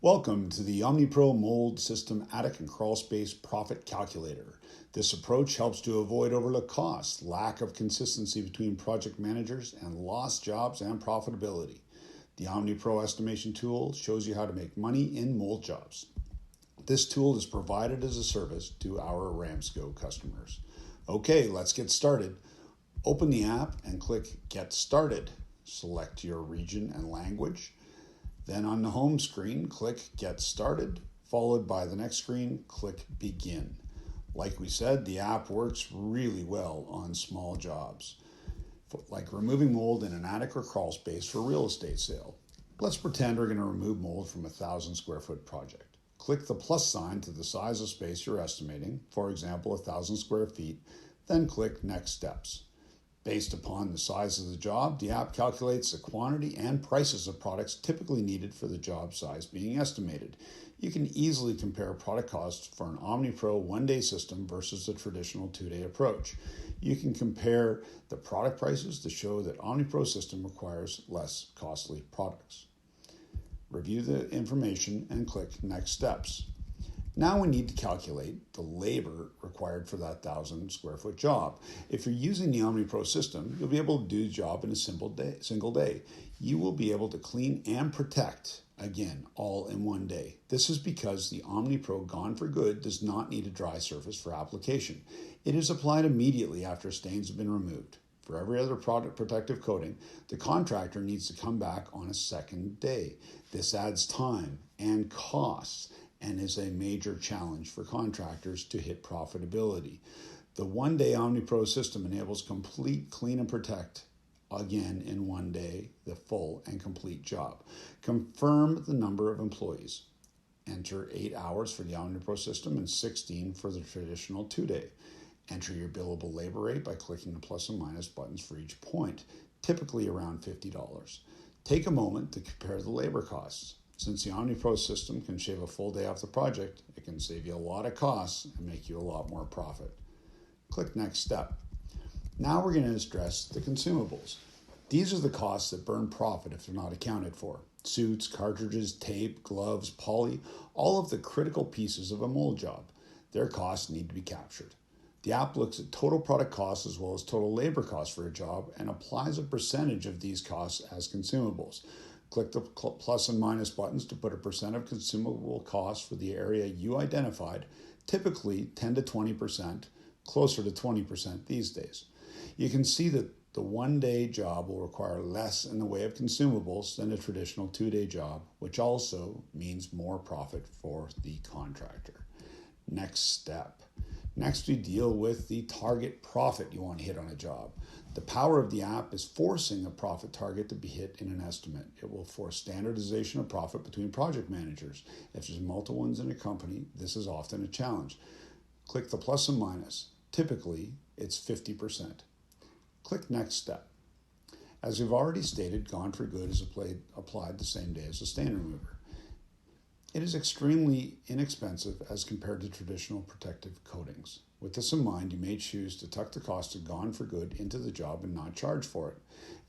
Welcome to the OmniPro Mold System Attic and Crawl Space Profit Calculator. This approach helps to avoid overlooked costs, lack of consistency between project managers, and lost jobs and profitability. The OmniPro estimation tool shows you how to make money in mold jobs. This tool is provided as a service to our Ramsco customers. Okay, let's get started. Open the app and click Get Started. Select your region and language. Then on the home screen, click Get Started, followed by the next screen, click Begin. Like we said, the app works really well on small jobs, like removing mold in an attic or crawl space for real estate sale. Let's pretend we're going to remove mold from a 1,000 square foot project. Click the plus sign to the size of space you're estimating, for example, 1,000 square feet, then click Next Steps. Based upon the size of the job, the app calculates the quantity and prices of products typically needed for the job size being estimated. You can easily compare product costs for an OmniPro one-day system versus a traditional two-day approach. You can compare the product prices to show that OmniPro system requires less costly products. Review the information and click Next Steps. Now we need to calculate the labor required for that 1,000 square foot job. If you're using the OmniPro system, you'll be able to do the job in a single day. You will be able to clean and protect, again, all in one day. This is because the OmniPro Gone for Good does not need a dry surface for application. It is applied immediately after stains have been removed. For every other product protective coating, the contractor needs to come back on a second day. This adds time and costs and is a major challenge for contractors to hit profitability. The one-day OmniPro system enables complete clean and protect, again in one day, the full and complete job. Confirm the number of employees. Enter 8 hours for the OmniPro system and 16 for the traditional two-day. Enter your billable labor rate by clicking the plus and minus buttons for each point, typically around $50. Take a moment to compare the labor costs. Since the OmniPro system can shave a full day off the project, it can save you a lot of costs and make you a lot more profit. Click Next Step. Now we're going to address the consumables. These are the costs that burn profit if they're not accounted for. Suits, cartridges, tape, gloves, poly, all of the critical pieces of a mold job. Their costs need to be captured. The app looks at total product costs as well as total labor costs for a job and applies a percentage of these costs as consumables. Click the plus and minus buttons to put a percent of consumable costs for the area you identified, typically 10 to 20%, closer to 20% these days. You can see that the one-day job will require less in the way of consumables than a traditional two-day job, which also means more profit for the contractor. Next step. Next, we deal with the target profit you want to hit on a job. The power of the app is forcing a profit target to be hit in an estimate. It will force standardization of profit between project managers. If there's multiple ones in a company, this is often a challenge. Click the plus and minus. Typically, it's 50%. Click Next Step. As we've already stated, Gone for Good is applied the same day as a stain remover. It is extremely inexpensive as compared to traditional protective coatings. With this in mind, you may choose to tuck the cost of Gone for Good into the job and not charge for it.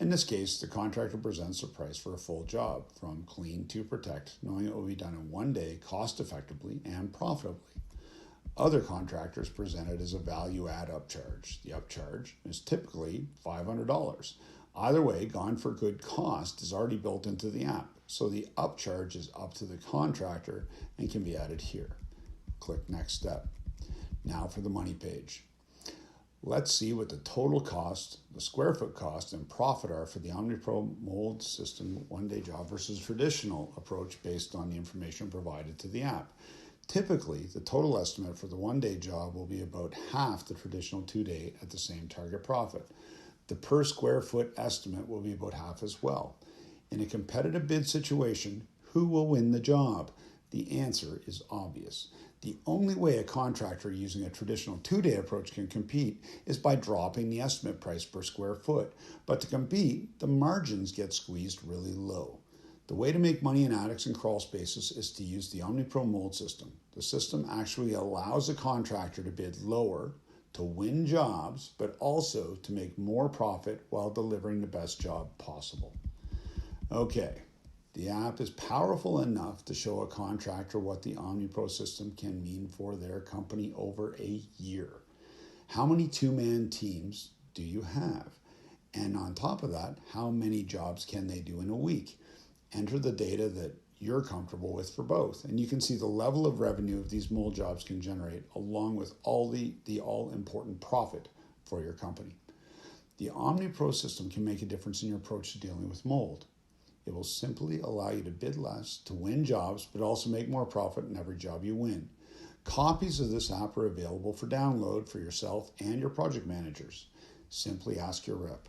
In this case, the contractor presents a price for a full job, from clean to protect, knowing it will be done in one day, cost effectively and profitably. Other contractors present it as a value-add upcharge. The upcharge is typically $500. Either way, Gone for Good cost is already built into the app, so the upcharge is up to the contractor and can be added here. Click Next Step. Now for the money page. Let's see what the total cost, the square foot cost, and profit are for the OmniPro mold system one-day job versus traditional approach based on the information provided to the app. Typically, the total estimate for the one-day job will be about half the traditional two-day at the same target profit. The per square foot estimate will be about half as well. In a competitive bid situation, who will win the job? The answer is obvious. The only way a contractor using a traditional two-day approach can compete is by dropping the estimate price per square foot. But to compete, the margins get squeezed really low. The way to make money in attics and crawl spaces is to use the OmniPro mold system. The system actually allows a contractor to bid lower, to win jobs, but also to make more profit while delivering the best job possible. Okay, The app is powerful enough to show a contractor what the OmniPro system can mean for their company over a year. How many two-man teams do you have? And on top of that, how many jobs can they do in a week? Enter the data that you're comfortable with for both, and you can see the level of revenue these mold jobs can generate, along with all the all-important profit for your company. The OmniPro system can make a difference in your approach to dealing with mold. It will simply allow you to bid less to win jobs, but also make more profit in every job you win. Copies of this app are available for download for yourself and your project managers. Simply ask your rep.